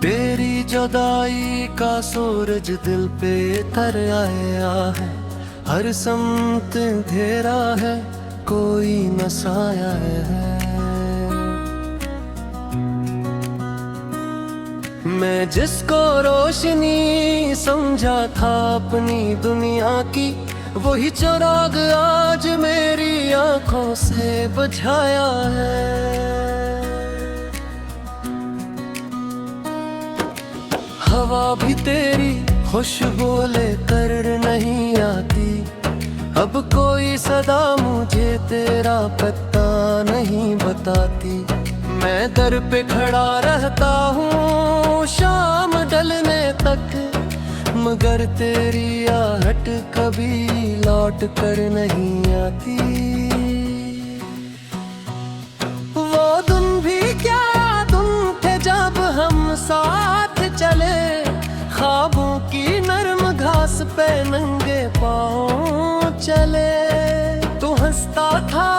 तेरी जुदाई का सूरज दिल पे तर आया है, हर समत अंधेरा है, कोई न साया है। मैं जिसको रोशनी समझा था अपनी दुनिया की, वही चिराग आज मेरी आंखों से बुझाया है। हवा भी तेरी खुशबू लेकर नहीं आती, अब कोई सदा मुझे तेरा पता नहीं बताती। मैं दर पे खड़ा रहता हूँ शाम ढलने तक, मगर तेरी आहट कभी लौट कर नहीं आती। वो दिन भी क्या दिन थे जब हम साथ चले, ख्वाबों की नरम घास पे नंगे पाँव चले। तू हंसता था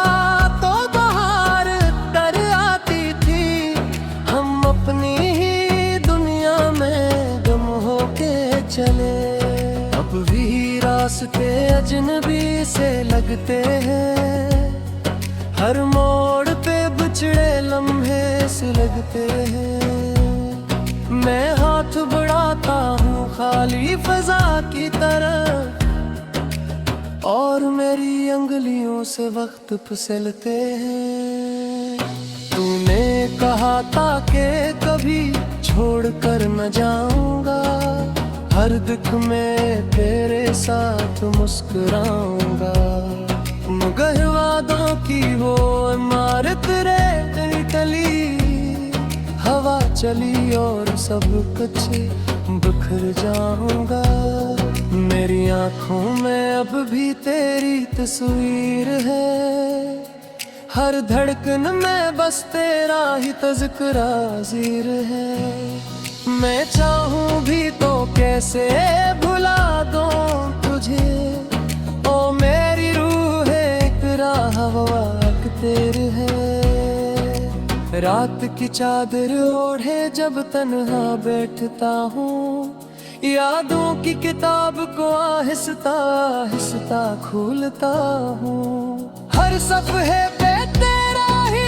तो बाहर तर आती थी, हम अपनी ही दुनिया में गुम होके चले। अब भी रास्ते अजनबी से लगते हैं, हर मोड़ पे बिछड़े लम्हे सुलगते हैं। मैं हाथ बढ़ाता हूँ खाली फजा की तरफ, और मेरी अंगुलियों से वक्त फिसलते हैं। तूने कहा था कि कभी छोड़ कर न जाऊंगा, हर दुख में तेरे साथ मुस्कुराऊंगा। मगर वादों की वो इमारत रह टली, हवा चली और सब कुछ बिखर जाऊंगा। मेरी आंखों में अब भी तेरी तस्वीर है, हर धड़कन में बस तेरा ही तज़किरा ज़ीर है। मैं चाहूं भी तो कैसे भुला दूं तुझे, ओ मेरी रूह एक राह वक्त तेरे है। रात की चादर ओढ़े जब तन्हा बैठता हूँ, यादों की किताब को आहिस्ता आहिस्ता खोलता हूँ। हर सफ़हे पे तेरा ही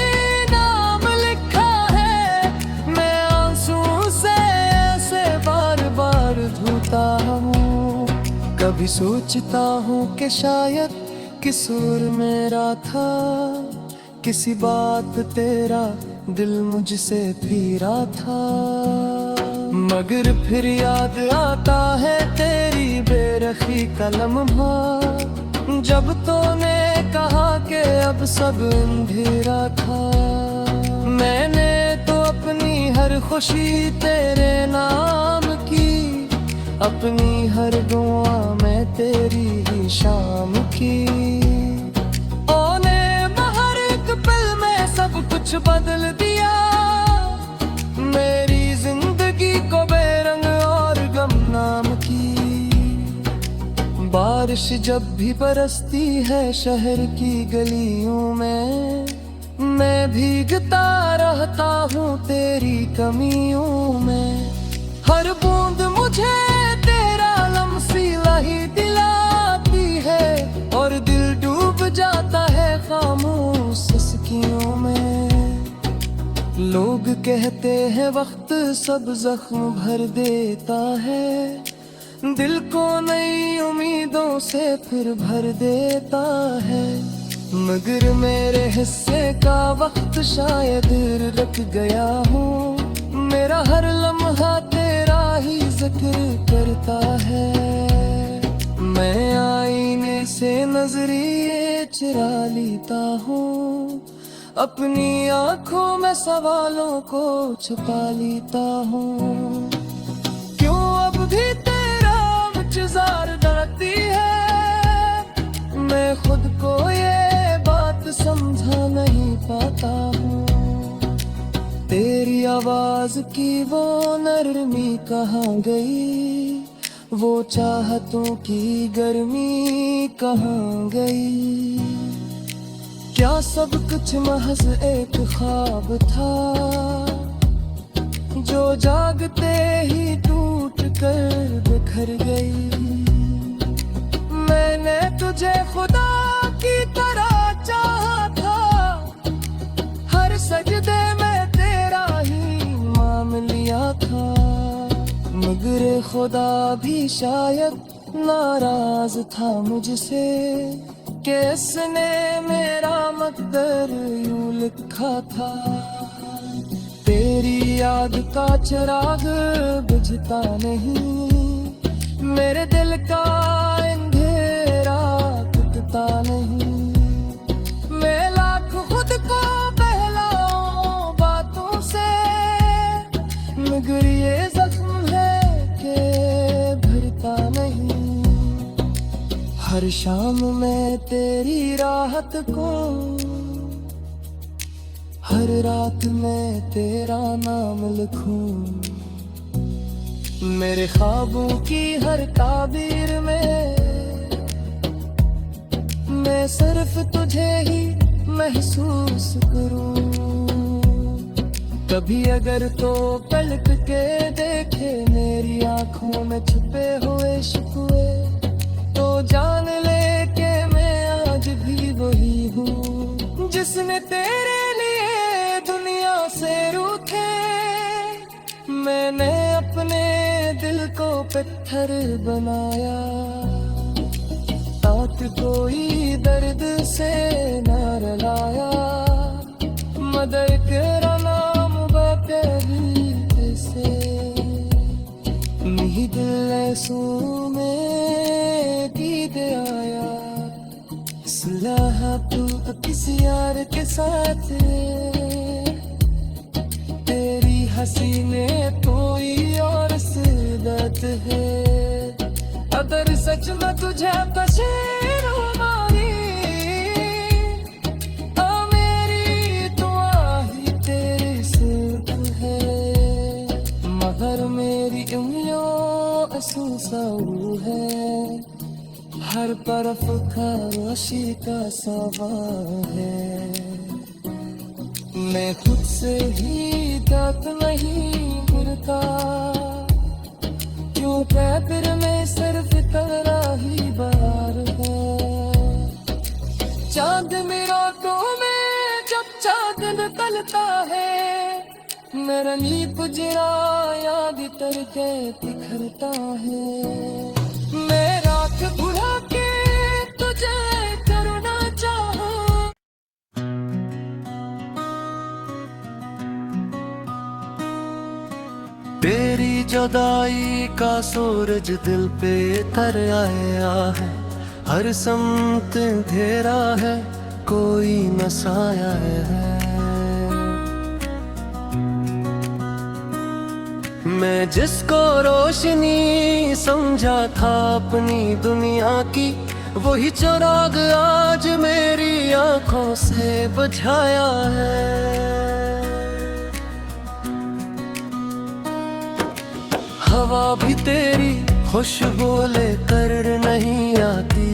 नाम लिखा है, मैं आंसू से ऐसे बार बार धोता हूँ। कभी सोचता हूँ कि शायद कसूर मेरा था, किसी बात तेरा दिल मुझसे फिरा था। मगर फिर याद आता है तेरी बेरखी का लम्हा, जब तूने कहा कि अब सब अंधेरा था। मैंने तो अपनी हर खुशी तेरे नाम की, अपनी हर दुआ में तेरी ही शाम की। सब कुछ बदल दिया, मेरी जिंदगी को बेरंग और गमनाम की। बारिश जब भी बरसती है शहर की गलियों में, मैं भीगता रहता हूँ तेरी कमियों में। हर बूंद मुझे तेरा लम्सीला ही दिलाती है, और दिल डूब जाता है खामोश सिसकियों में। लोग कहते हैं वक्त सब जख्म भर देता है, दिल को नई उम्मीदों से फिर भर देता है। मगर मेरे हिस्से का वक्त शायद रख गया हूँ, मेरा हर लम्हा तेरा ही जिक्र करता है। मैं आईने से नजरिए चुरा लेता हूँ, अपनी आंखों में सवालों को छुपा लेता हूँ। क्यों अब भी तेरा इंतजार डरती है, मैं खुद को ये बात समझा नहीं पाता हूँ। तेरी आवाज की वो नरमी कहाँ गई, वो चाहतों की गर्मी कहाँ गई। क्या सब कुछ महज एक ख्वाब था, जो जागते ही टूट कर बिखर गई। मैंने तुझे खुदा की तरह चाहा था, हर सजदे में तेरा ही नाम लिया था। मगर खुदा भी शायद नाराज था मुझसे, कि इसने मेरा मकदर यूं लिखा था। तेरी याद का चिराग बुझता नहीं, मेरे दिल का अंधेरा टूटता नहीं। मैं लाख खुद को बहलाऊं बातों से, मगर ये जख्म है कि भरता नहीं। हर शाम मैं तेरी राहत को, हर रात मैं तेरा नाम लिखूं। मेरे ख्वाबों की हर ताबीर में मैं सिर्फ तुझे ही महसूस करूं। कभी अगर तो पलट के देखे मेरी आंखों में छुपे हुए शिकवे, तो जान ले के मैं आज भी वही हूँ जिसने तेरे लिए दुनिया से रूठे। मैंने अपने दिल को पत्थर बनाया, तात कोई दर्द से न रुलाया। मदर तेरा नाम बतेरी से नहीं दिल ऐसू में गीत आया। सुलह तू किसी यार के साथ, तेरी हंसी में कोई और सिदत है। अगर सच में तुझे बशेर मारी, तो मेरी दुआ ही तेरी सिर्फ है। मगर मेरी उंगलियों असूसाऊ है, हर तरफ खामोशी का सवाल है। मैं खुद से ही दात नहीं गिरता, क्यों फिर में सिर्फ तेरा ही बार है। चांद मेरा तो में जब चांद निकलता है, मेरा नींद जरा याद करके बिखरता है। मैं रात बुला के तुझे करना चाहूं। तेरी जुदाई का सूरज दिल पे तर आया है, हर समत अंधेरा है, कोई न साया है। मैं जिसको रोशनी समझा था अपनी दुनिया की, वही चिराग आज मेरी आंखों से बुझाया है। हवा भी तेरी खुशबू लेकर नहीं आती,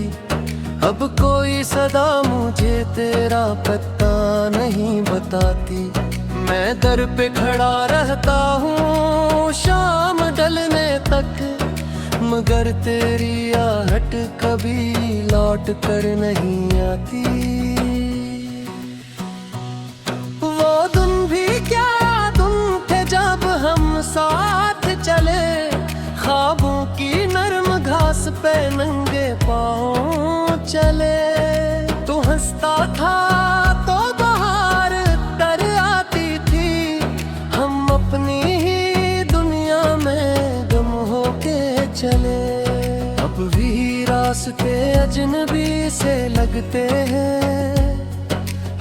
अब कोई सदा मुझे तेरा पता नहीं बताती। मैं दर पे खड़ा रहता हूँ शाम ढलने तक, मगर तेरी आहट कभी लौट कर नहीं आती। वो दिन भी क्या दिन थे जब हम साथ चले, ख्वाबों की नरम घास पे नंगे पाँव चले। तू हंसता था तो बहार तर आती थी, हम अपनी ही दुनिया में गुम होके चले। अब भी रास्ते अजनबी से लगते हैं,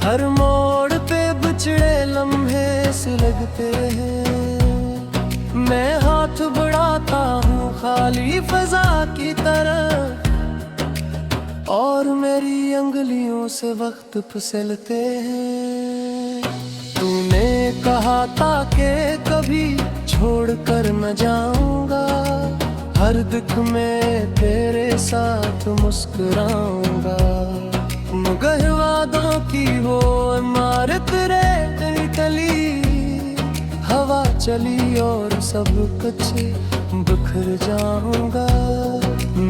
हर मोड़ पे बिछड़े लम्हे सुलगते हैं। मैं हाथ बढ़ाता हूँ खाली फजा की तरफ, और मेरी अंगुलियों से वक्त फिसलते हैं। तूने कहा था कि कभी छोड़ कर न जाऊंगा, हर दुख में तेरे साथ मुस्कुराऊंगा। मगर वादों की वो इमारत रे टली, हवा चली और सब कुछ बिखर जाऊंगा।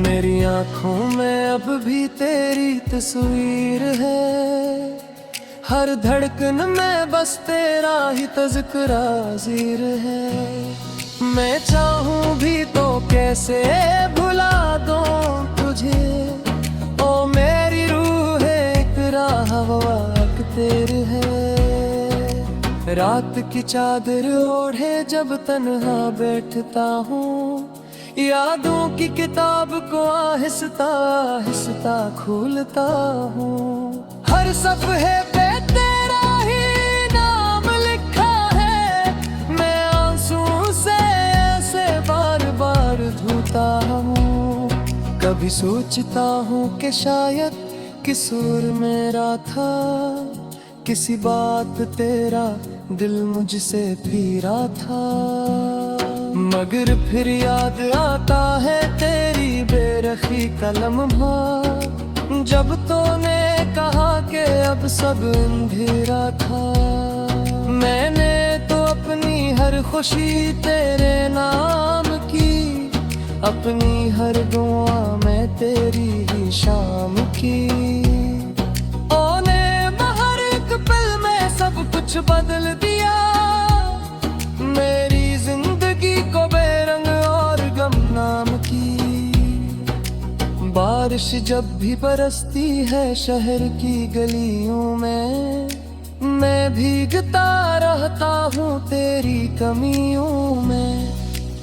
मेरी आंखों में अब भी तेरी तस्वीर है, हर धड़कन में बस तेरा ही तज़किरा ज़ीर है। मैं चाहूं भी तो कैसे भुला दूं तुझे, ओ मेरी रूह एक राह वक्त तेरे है। रात की चादर ओढ़े जब तन्हा बैठता हूँ, यादों की किताब को आहिस्ता आहिस्ता खोलता हूँ। हर सफ़हे पे तेरा ही नाम लिखा है, मैं आंसू से ऐसे बार बार धोता हूँ। कभी सोचता हूँ कि शायद कसूर मेरा था, किसी बात तेरा दिल मुझसे पीरा था। मगर फिर याद आता है तेरी बेरखी का लम्हा, जब तूने कहा कि अब सब अंधेरा था। मैंने तो अपनी हर खुशी तेरे नाम की, अपनी हर दुआ मैं तेरी ही शाम की। ओने हर एक पल में सब कुछ बदल दिया, मेरी जिंदगी को बेरंग और गमनाम की। बारिश जब भी बरसती है शहर की गलियों में, मैं भीगता रहता हूँ तेरी कमियों में।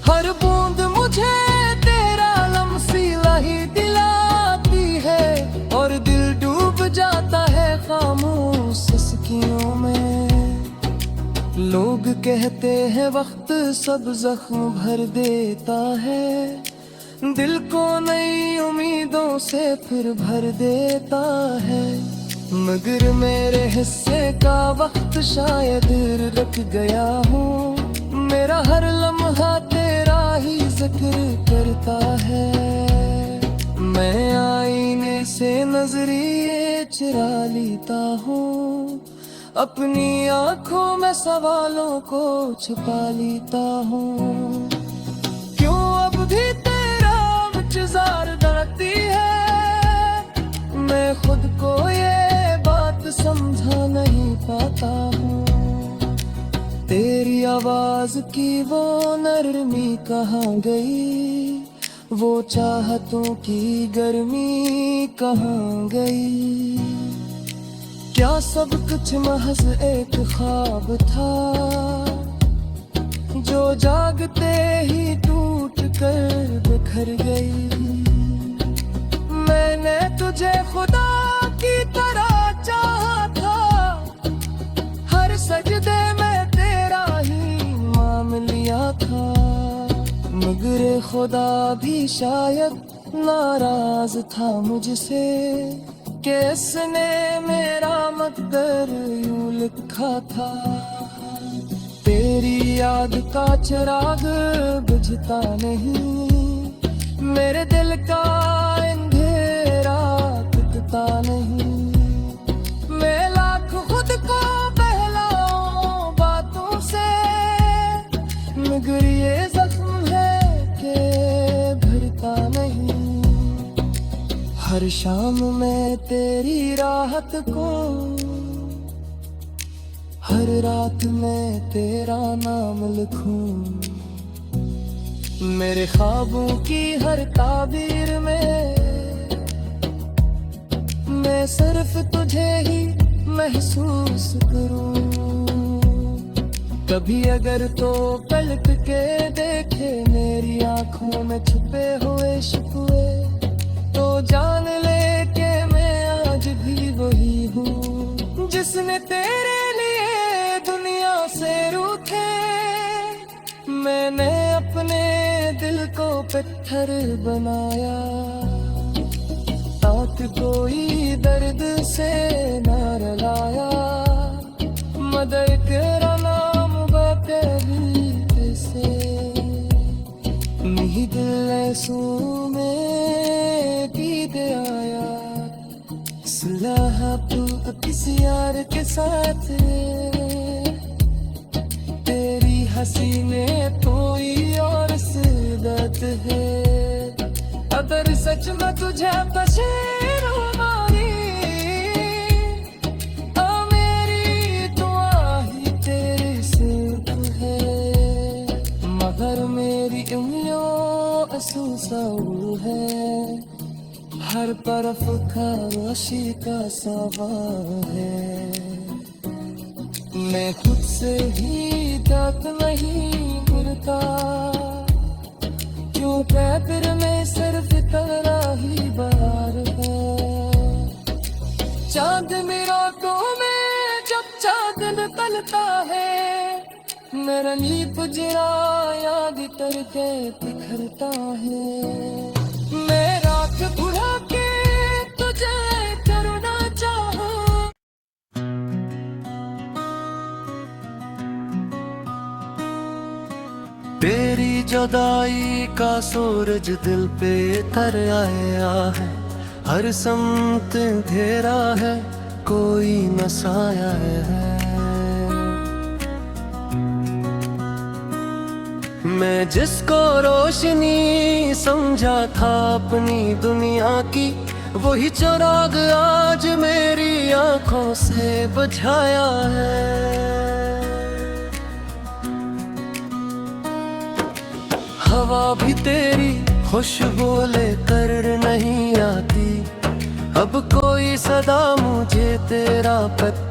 हर बूंद मुझे तेरा लम्सीला ही दिलाती है, और दिल डूब जाता है खामोश सिसकियों में। लोग कहते हैं वक्त सब जख्म भर देता है, दिल को नई उम्मीदों से फिर भर देता है। मगर मेरे हिस्से का वक्त शायद रुक गया हूँ, मेरा हर लम्हा तेरा ही जिक्र करता है। मैं आईने से नजरिए चुरा लेता हूँ, अपनी आंखों में सवालों को छुपा लेता हूँ। क्यों अब भी इंतज़ार डरती है, मैं खुद को ये बात समझा नहीं पाता हूँ। तेरी आवाज की वो नरमी कहाँ गई, वो चाहतों की गर्मी कहाँ गई। क्या सब कुछ महज एक ख्वाब था, जो जागते ही टूट कर बिखर गई। मैंने तुझे खुदा की तरह चाहा था, हर सजदे में तेरा ही नाम लिया था। मगर खुदा भी शायद नाराज था मुझसे, कि इसने मेरा मकदर यूं लिखा था। तेरी याद का चिराग बुझता नहीं, मेरे दिल का अंधेरा टूटता नहीं। मैं लाख खुद को बहलाऊं बातों से, मगर ये जख्म है कि भरता नहीं। हर शाम मैं तेरी राहत को, हर रात मैं तेरा नाम लिखूं। मेरे ख्वाबों की हर ताबीर में मैं सिर्फ तुझे ही महसूस करूं। कभी अगर तो पलट के देखे मेरी आंखों में छुपे हुए शिकवे, तो जान ले के मैं आज भी वही हूँ जिसने तेरे लिए दुनिया से रूठे। मैंने अपने दिल को पत्थर बनाया, ताकि कोई दर्द से न रुलाया। मदर तेरा नाम बाते दिल से, नहीं दिल ऐसू में गीत आया। सुलह तू किसी यार के साथ, तेरी हसीने कोई और सिदत है। अगर सच में तुझे बशेर मारी, तो मेरी दुआ ही तेरी सिर्फ है। मगर मेरी उंगलियों असूसाऊ है, हर तरफ खामोशी का सवाल है। मैं खुद से ही दांत नहीं गिरता, क्यों फिर में सिर्फ तेरा ही बार है। चांद मेरा तो में जब चांद निकलता है, मेरा नींद जरा याद करके बिखरता है। मैं रात बुला के तुझे करना चाहूं, तेरी जुदाई का सूरज दिल पे तर आया है। हर समत अंधेरा है, कोई न साया है। मैं जिसको रोशनी समझा था अपनी दुनिया की, वही चिराग आज मेरी आंखों से बुझाया है। हवा भी तेरी खुशबू लेकर नहीं आती, अब कोई सदा मुझे तेरा पता